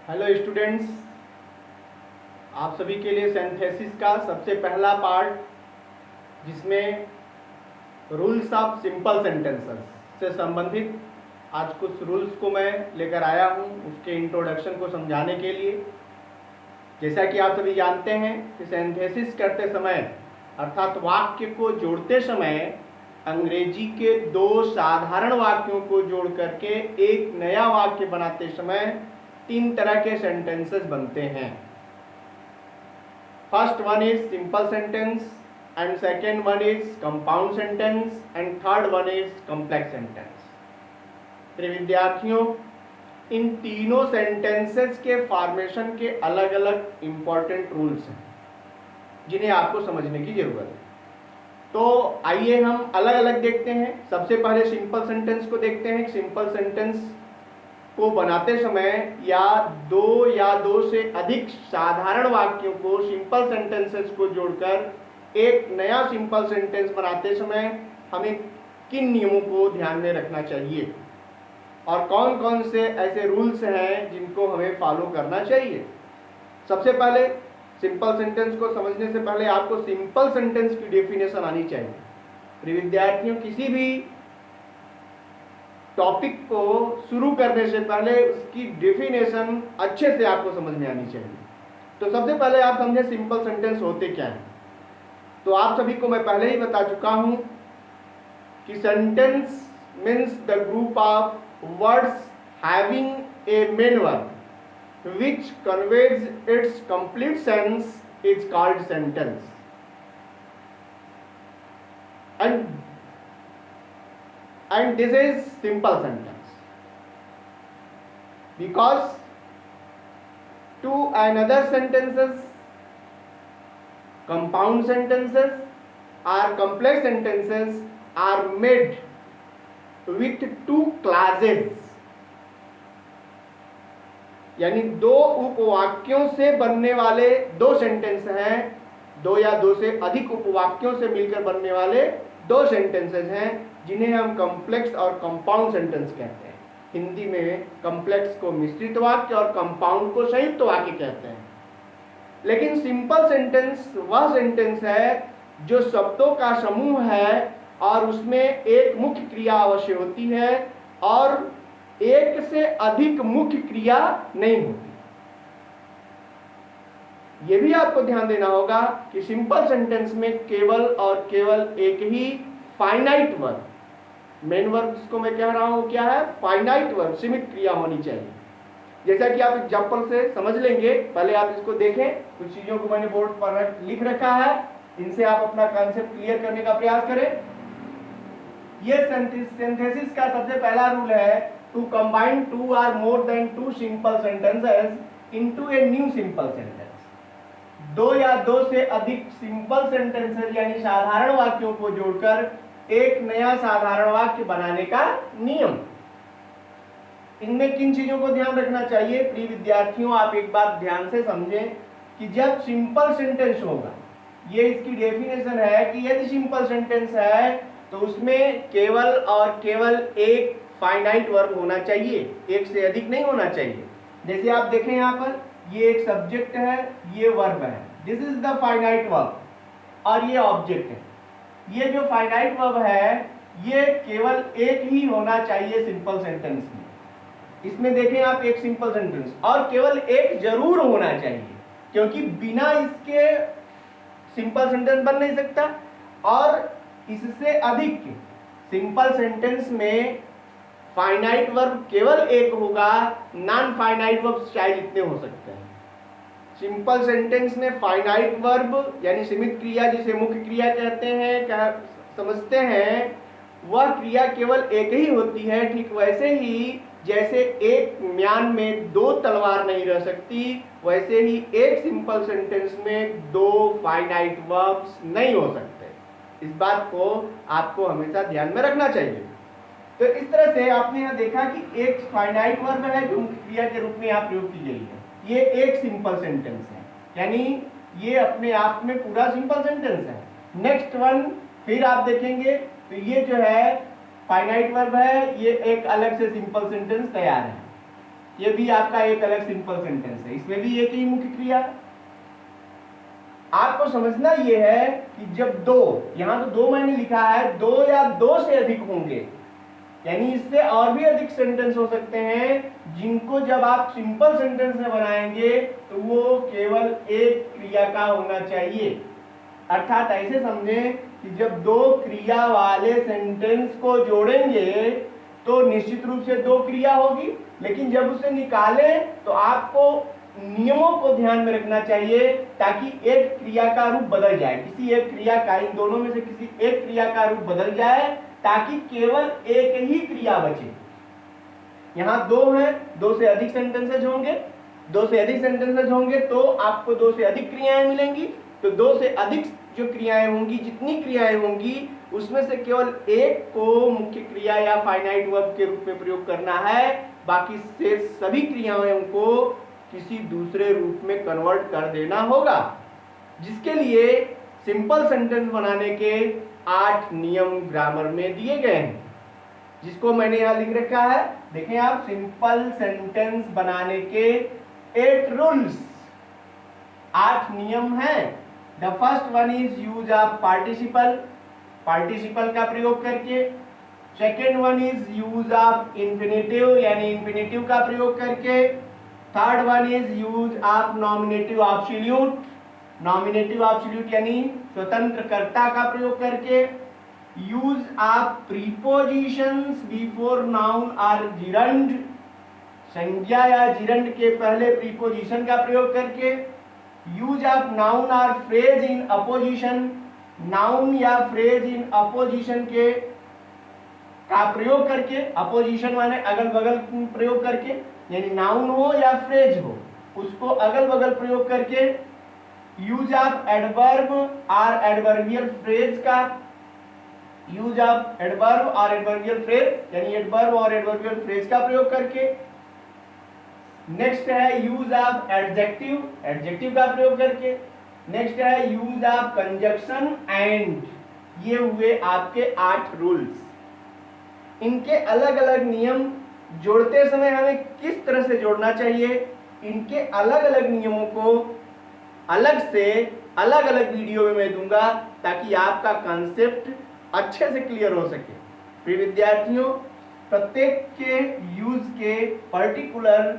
Hello students, आप सभी के लिए सिंथेसिस का सबसे पहला पार्ट, जिसमें रूल्स ऑफ सिंपल सेंटेंसेस से संबंधित आज कुछ रूल्स को मैं लेकर आया हूं, उसके इंट्रोडक्शन को समझाने के लिए। जैसा कि आप सभी जानते हैं कि सिंथेसिस करते समय अर्थात वाक्य को जोड़ते समय अंग्रेजी के दो साधारण वाक्यों को जोड़ करके एक नया वाक्य बनाते समय तीन तरह के सेंटेंसेस बनते हैं। First one is simple sentence and second one is compound sentence and third one is complex sentence. प्रिय विद्यार्थियों, इन तीनों सेंटेंसेस के फॉर्मेशन के अलग अलग इंपॉर्टेंट रूल्स हैं जिन्हें आपको समझने की जरूरत है। तो आइए हम अलग अलग देखते हैं। सबसे पहले सिंपल सेंटेंस को देखते हैं। सिंपल सेंटेंस को बनाते समय या दो से अधिक साधारण वाक्यों को सिंपल सेंटेंसेस को जोड़कर एक नया सिंपल सेंटेंस बनाते समय हमें किन नियमों को ध्यान में रखना चाहिए और कौन कौन से ऐसे रूल्स हैं जिनको हमें फॉलो करना चाहिए। सबसे पहले सिंपल सेंटेंस को समझने से पहले आपको सिंपल सेंटेंस की डेफिनेशन आनी चाहिए। प्रिय विद्यार्थियों, किसी भी टॉपिक को शुरू करने से पहले उसकी डेफिनेशन अच्छे से आपको समझ में आनी चाहिए। तो सबसे पहले आप समझे सिंपल सेंटेंस होते क्या हैं। तो आप सभी को मैं पहले ही बता चुका हूं कि sentence means the group of words having a main verb which conveys its complete sense is called sentence. And this is simple sentence because two another sentences, compound sentences or complex sentences are made with two clauses, यानी दो उपवाक्यों से बनने वाले दो sentence हैं, दो या दो से अधिक उपवाक्यों से मिलकर बनने वाले दो सेंटेंसेस हैं जिन्हें हम कॉम्प्लेक्स और कंपाउंड सेंटेंस कहते हैं। हिंदी में कॉम्प्लेक्स को मिश्रित वाक्य और कंपाउंड को संयुक्त वाक्य कहते हैं। लेकिन सिंपल सेंटेंस वह सेंटेंस है जो शब्दों का समूह है और उसमें एक मुख्य क्रिया अवश्य होती है और एक से अधिक मुख्य क्रिया नहीं होती। यह भी आपको ध्यान देना होगा कि सिंपल सेंटेंस में केवल और केवल एक ही फाइनाइट वर्ब, मेन वर्ब जिसको मैं कह रहा हूं क्या है, फाइनाइट वर्ब, सीमित क्रिया होनी चाहिए। जैसा कि आप एग्जांपल से समझ लेंगे, पहले आप इसको देखें। कुछ चीजों को मैंने बोर्ड पर लिख रखा है, इनसे आप अपना कॉन्सेप्ट क्लियर करने का प्रयास करें। यह सिंथेसिस का सबसे पहला रूल है to combine two or more than two simple sentences into a new simple sentence। दो या दो से अधिक सिंपल सेंटेंसेस यानी साधारण वाक्यों को जोड़कर एक नया साधारण वाक्य बनाने का नियम। इनमें किन चीजों को ध्यान रखना चाहिए? प्रिय विद्यार्थियों, आप एक बात ध्यान से समझें कि जब सिंपल सेंटेंस होगा, ये इसकी डेफिनेशन है कि यदि सिंपल सेंटेंस है तो उसमें केवल और केवल एक फाइनाइट वर्ब होना चाहिए, एक से अधिक नहीं होना चाहिए। जैसे आप देखें यहाँ पर, ये एक सब्जेक्ट है, ये वर्ब है, this is the finite verb, और ये ऑब्जेक्ट है। ये जो फाइनाइट वर्ब है ये केवल एक ही होना चाहिए सिंपल सेंटेंस में। इसमें देखें आप, एक सिंपल सेंटेंस और केवल एक जरूर होना चाहिए, क्योंकि बिना इसके सिंपल सेंटेंस बन नहीं सकता। और इससे अधिक सिंपल सेंटेंस में फाइनाइट वर्ब केवल एक होगा, नॉन फाइनाइट वर्ब शायद इतने हो सकते हैं। सिंपल सेंटेंस में फाइनाइट वर्ब यानी सीमित क्रिया, जिसे मुख्य क्रिया कहते हैं, समझते हैं, वह क्रिया केवल एक ही होती है। ठीक वैसे ही जैसे एक म्यान में दो तलवार नहीं रह सकती, वैसे ही एक सिंपल सेंटेंस में दो फाइनाइट वर्ब्स नहीं हो सकते। इस बात को आपको हमेशा ध्यान में रखना चाहिए। तो इस तरह से आपने यहाँ देखा कि एक फाइनाइट वर्ब है जो मुख्य क्रिया के रूप में यहाँ प्रयोग की गई है। ये एक सिंपल सेंटेंस है, यानी ये अपने आप में पूरा सिंपल सेंटेंस है। नेक्स्ट वन फिर आप देखेंगे तो ये जो है फाइनाइट वर्ब है, ये एक अलग से सिंपल सेंटेंस तैयार है। ये भी आपका एक अलग सिंपल सेंटेंस है, इसमें भी एक ही मुख्य क्रिया है। आपको समझना ये है कि जब दो, यहां तो दो मैंने लिखा है, दो या दो से अधिक होंगे, यानी इससे और भी अधिक सेंटेंस हो सकते हैं, जिनको जब आप सिंपल सेंटेंस में बनाएंगे तो वो केवल एक क्रिया का होना चाहिए। अर्थात ऐसे समझें कि जब दो क्रिया वाले सेंटेंस को जोड़ेंगे तो निश्चित रूप से दो क्रिया होगी, लेकिन जब उसे निकालें तो आपको नियमों को ध्यान में रखना चाहिए ताकि एक क्रिया का रूप बदल जाए, किसी एक क्रिया का, इन दोनों में से किसी एक क्रिया का रूप बदल जाए ताकि केवल एक ही क्रिया बचे। यहां दो हैं, दो से अधिक सेंटेंसेज होंगे, दो से अधिक सेंटेंसेज होंगे तो आपको दो से अधिक क्रियाएं मिलेंगी। तो दो से अधिक जो क्रियाएं होंगी, जितनी क्रियाएं होंगी उसमें से केवल एक को मुख्य क्रिया या फाइनाइट वर्ब के रूप में प्रयोग करना है, बाकी से सभी क्रियाओं को किसी दूसरे रूप में कन्वर्ट कर देना होगा, जिसके लिए सिंपल सेंटेंस बनाने के 8 नियम ग्रामर में दिए गए हैं, जिसको मैंने यहां लिख रखा है। देखें आप, सिंपल सेंटेंस बनाने के 8 रूल्स, 8 नियम हैं। The first one is use of participle, participle का प्रयोग करके। Second one is use of infinitive, यानी इंफिनिटिव का प्रयोग करके। Third one is use of nominative absolute, nominative absolute यानी स्वतंत्र कर्ता का प्रयोग करके। Use of prepositions before noun और जिरंड, संज्ञा या जिरंड के पहले प्रीपोजिशन का प्रयोग करके। यूज ऑफ नाउन और फ्रेज इन अपोजिशन, नाउन या फ्रेज इन अपोजिशन के का प्रयोग करके, अपोजिशन माने अगल बगल प्रयोग करके, यानी नाउन हो या फ्रेज हो उसको अगल बगल प्रयोग करके। यूज ऑफ एडवर्ब और एडवर्बियल फ्रेज का, यूज ऑफ एडवर्ब और एडवर्बियल फ्रेज यानी एडवर्ब और एडवर्बियल फ्रेज का प्रयोग करके। नेक्स्ट है यूज ऑफ एडजेक्टिव, एडजेक्टिव का प्रयोग करके। नेक्स्ट है यूज ऑफ कंजक्शन एंड। ये हुए आपके 8 रूल्स। इनके अलग अलग नियम जोड़ते समय हमें किस तरह से जोड़ना चाहिए, इनके अलग अलग नियमों को अलग से अलग अलग वीडियो में मैं दूंगा ताकि आपका कॉन्सेप्ट अच्छे से क्लियर हो सके। प्रिय विद्यार्थियों, प्रत्येक के यूज के पर्टिकुलर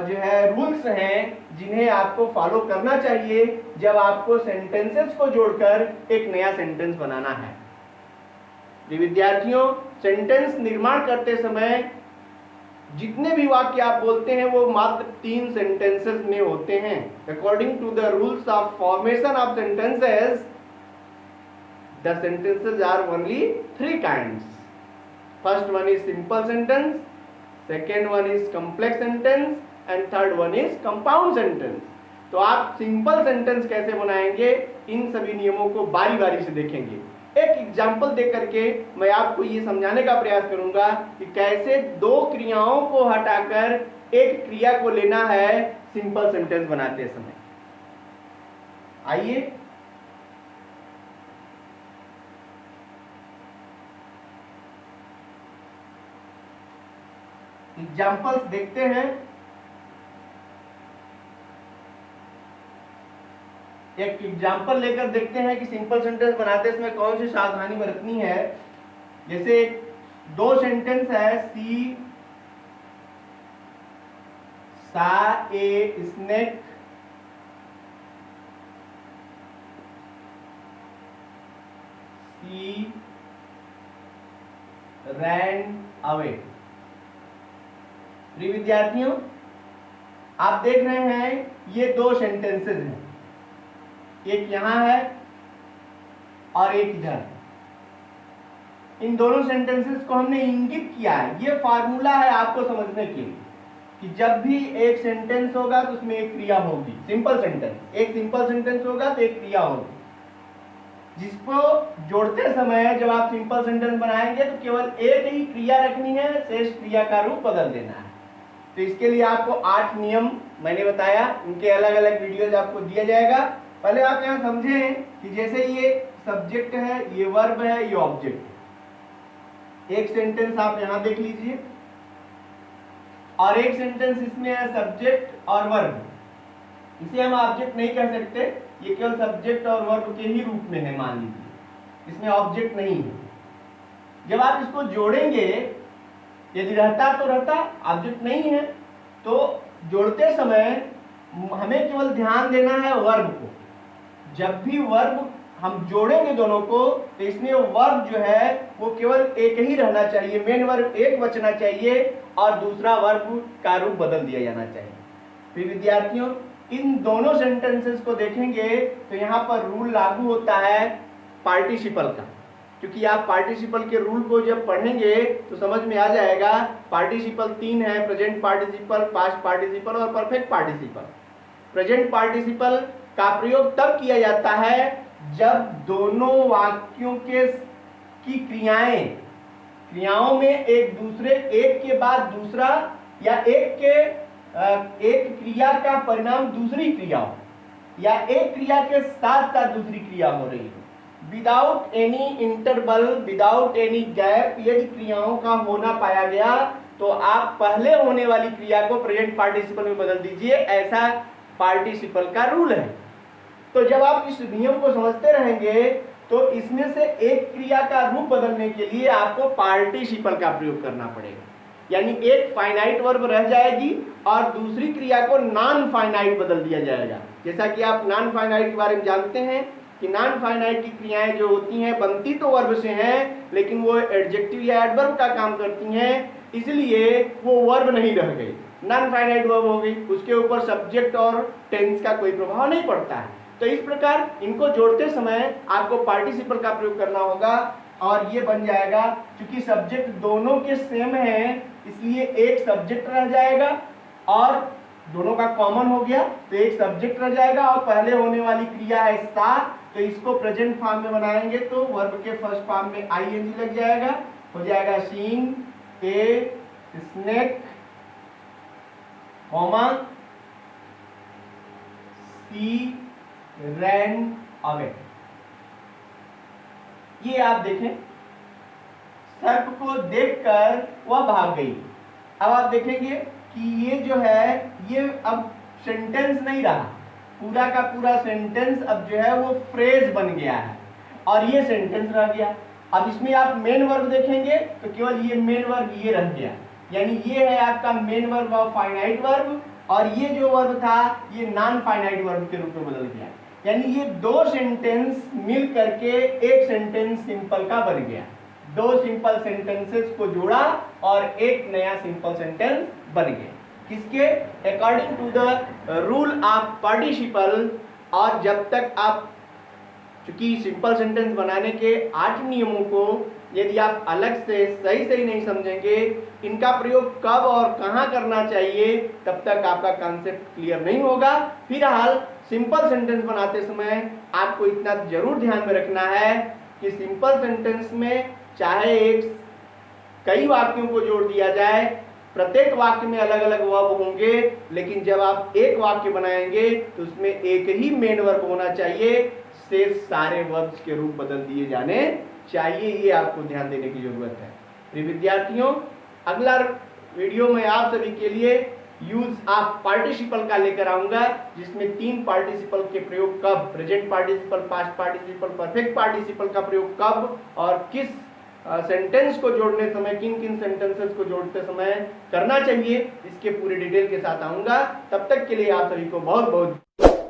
जो है रूल्स हैं जिन्हें आपको फॉलो करना चाहिए जब आपको सेंटेंसेस को जोड़कर एक नया सेंटेंस बनाना है। प्रिय विद्यार्थियों, सेंटेंस निर्माण करते समय जितने भी वाक्य आप बोलते हैं वो मात्र 3 सेंटेंसेस में होते हैं। According to the rules of formation of sentences, the sentences are only 3 kinds. First one is simple sentence, second one is complex sentence and third one is compound sentence. तो आप सिंपल सेंटेंस कैसे बनाएंगे, इन सभी नियमों को बारी बारी से देखेंगे। एक एग्जाम्पल देकर करके मैं आपको ये समझाने का प्रयास करूंगा कि कैसे 2 क्रियाओं को हटाकर एक क्रिया को लेना है सिंपल सेंटेंस बनाते समय। आइए एग्जाम्पल्स देखते हैं। एक एग्जाम्पल लेकर देखते हैं कि सिंपल सेंटेंस बनाते समय कौन सी सावधानी बरतनी है। जैसे 2 सेंटेंस है, सी सा a snake, C ran away. प्रिय विद्यार्थियों, आप देख रहे हैं ये 2 सेंटेंसेस हैं, एक यहां है और एक इधर। इन दोनों सेंटेंसेस को हमने इंगित किया है, ये फार्मूला है आपको समझने के लिए कि जब भी एक सेंटेंस होगा तो उसमें एक क्रिया होगी। सिंपल सेंटेंस, एक सिंपल सेंटेंस होगा तो एक क्रिया होगी, जिसको जोड़ते समय जब आप सिंपल सेंटेंस बनाएंगे तो केवल एक ही क्रिया रखनी है, शेष क्रिया का रूप बदल देना है। तो इसके लिए आपको 8 नियम मैंने बताया, उनके अलग अलग वीडियोज आपको दिया जाएगा। पहले आप यहां समझें कि जैसे ये सब्जेक्ट है, ये वर्ब है, ये ऑब्जेक्ट है। एक सेंटेंस आप यहां देख लीजिए और एक सेंटेंस इसमें है सब्जेक्ट और वर्ब। इसे हम ऑब्जेक्ट नहीं कह सकते, ये केवल सब्जेक्ट और वर्ब के ही रूप में है, मान लीजिए इसमें ऑब्जेक्ट नहीं है। जब आप इसको जोड़ेंगे, यदि रहता तो रहता, ऑब्जेक्ट नहीं है तो जोड़ते समय हमें केवल ध्यान देना है वर्ब को। जब भी वर्ब हम जोड़ेंगे दोनों को, तो इसमें वर्ब जो है वो केवल एक ही रहना चाहिए, मेन वर्ब एक बचना चाहिए और दूसरा वर्ब का रूप बदल दिया जाना चाहिए। फिर विद्यार्थियों, इन दोनों सेंटेंसेस को देखेंगे तो यहाँ पर रूल लागू होता है पार्टिसिपल का, क्योंकि आप पार्टिसिपल के रूल को जब पढ़ेंगे तो समझ में आ जाएगा। पार्टिसिपल 3 है, प्रेजेंट पार्टिसिपल, पास्ट पार्टिसिपल और परफेक्ट पार्टिसिपल। प्रेजेंट पार्टिसिपल का प्रयोग तब किया जाता है जब दोनों वाक्यों की क्रियाओं में एक दूसरे, एक के बाद दूसरा या एक क्रिया का परिणाम दूसरी क्रिया हो, या एक क्रिया के साथ साथ दूसरी क्रिया हो रही हो, without any interval, without any gap. यदि क्रियाओं का होना पाया गया तो आप पहले होने वाली क्रिया को प्रेजेंट पार्टिसिपल में बदल दीजिए, ऐसा पार्टिसिपल का रूल है। तो जब आप इस नियम को समझते रहेंगे तो इसमें से एक क्रिया का रूप बदलने के लिए आपको पार्टिसिपल का प्रयोग करना पड़ेगा। यानी एक फाइनाइट वर्ब रह जाएगी और दूसरी क्रिया को नॉन फाइनाइट बदल दिया जाएगा। जैसा कि आप नॉन फाइनाइट के बारे में जानते हैं कि नॉन फाइनाइट की क्रियाएं जो होती हैं बनती तो वर्ब से हैं, लेकिन वो एडजेक्टिव या एडवर्ब का काम करती हैं, इसलिए वो वर्ब नहीं रह गई, नॉन फाइनाइट वर्ब हो गई। उसके ऊपर सब्जेक्ट और टेंस का कोई प्रभाव नहीं पड़ता है। तो इस प्रकार इनको जोड़ते समय आपको पार्टिसिपल का प्रयोग करना होगा और ये बन जाएगा, क्योंकि सब्जेक्ट दोनों के सेम हैं इसलिए एक सब्जेक्ट रह जाएगा और दोनों का कॉमन हो गया तो एक सब्जेक्ट रह जाएगा और पहले होने वाली क्रिया है साथ, तो इसको प्रेजेंट फॉर्म में बनाएंगे तो वर्ब के फर्स्ट फॉर्म में आईएनजी लग जाएगा, हो जाएगा seeing a snake, comma she ran away. ये आप देखें, सर्प को देखकर वह भाग गई। अब आप देखेंगे कि ये जो है ये अब सेंटेंस नहीं रहा, पूरा का पूरा सेंटेंस अब जो है वो फ्रेज बन गया है और ये सेंटेंस रह गया। अब इसमें आप मेन वर्ब देखेंगे तो केवल ये मेन वर्ब ये रह गया, यानी ये है आपका मेन वर्ब और फाइनाइट वर्ब, और ये जो वर्ब था ये नॉन फाइनाइट वर्ब के रूप में बदल गया। यानी ये दो सेंटेंस मिल करके एक सेंटेंस सिंपल का बन गया। दो सिंपल सेंटेंसेस को जोड़ा और एक नया सिंपल सेंटेंस बन गया, किसके according to the rule of participle. और जब तक आप, चूंकि सिंपल सेंटेंस बनाने के 8 नियमों को यदि आप अलग से सही नहीं समझेंगे, इनका प्रयोग कब और कहां करना चाहिए, तब तक आपका कॉन्सेप्ट क्लियर नहीं होगा। फिलहाल सिंपल सेंटेंस बनाते समय आपको इतना जरूर ध्यान में रखना है कि सिंपल सेंटेंस में चाहे कई वाक्यों को जोड़ दिया जाए, प्रत्येक वाक्य में अलग अलग वर्ब होंगे, लेकिन जब आप एक वाक्य बनाएंगे तो उसमें एक ही मेन वर्ब होना चाहिए, शेष सारे वर्ब्स के रूप बदल दिए जाने चाहिए। ये आपको ध्यान देने की जरूरत है। प्रिय विद्यार्थियों, अगला वीडियो में आप सभी के लिए यूज ऑफ पार्टिसिपल का लेकर आऊंगा, जिसमें 3 पार्टिसिपल के प्रयोग कब, present participle, past participle, perfect participle का प्रयोग कब और किस सेंटेंस को जोड़ने समय, किन किन सेंटेंसेस को जोड़ते समय करना चाहिए, इसके पूरे डिटेल के साथ आऊंगा। तब तक के लिए आप सभी को बहुत बहुत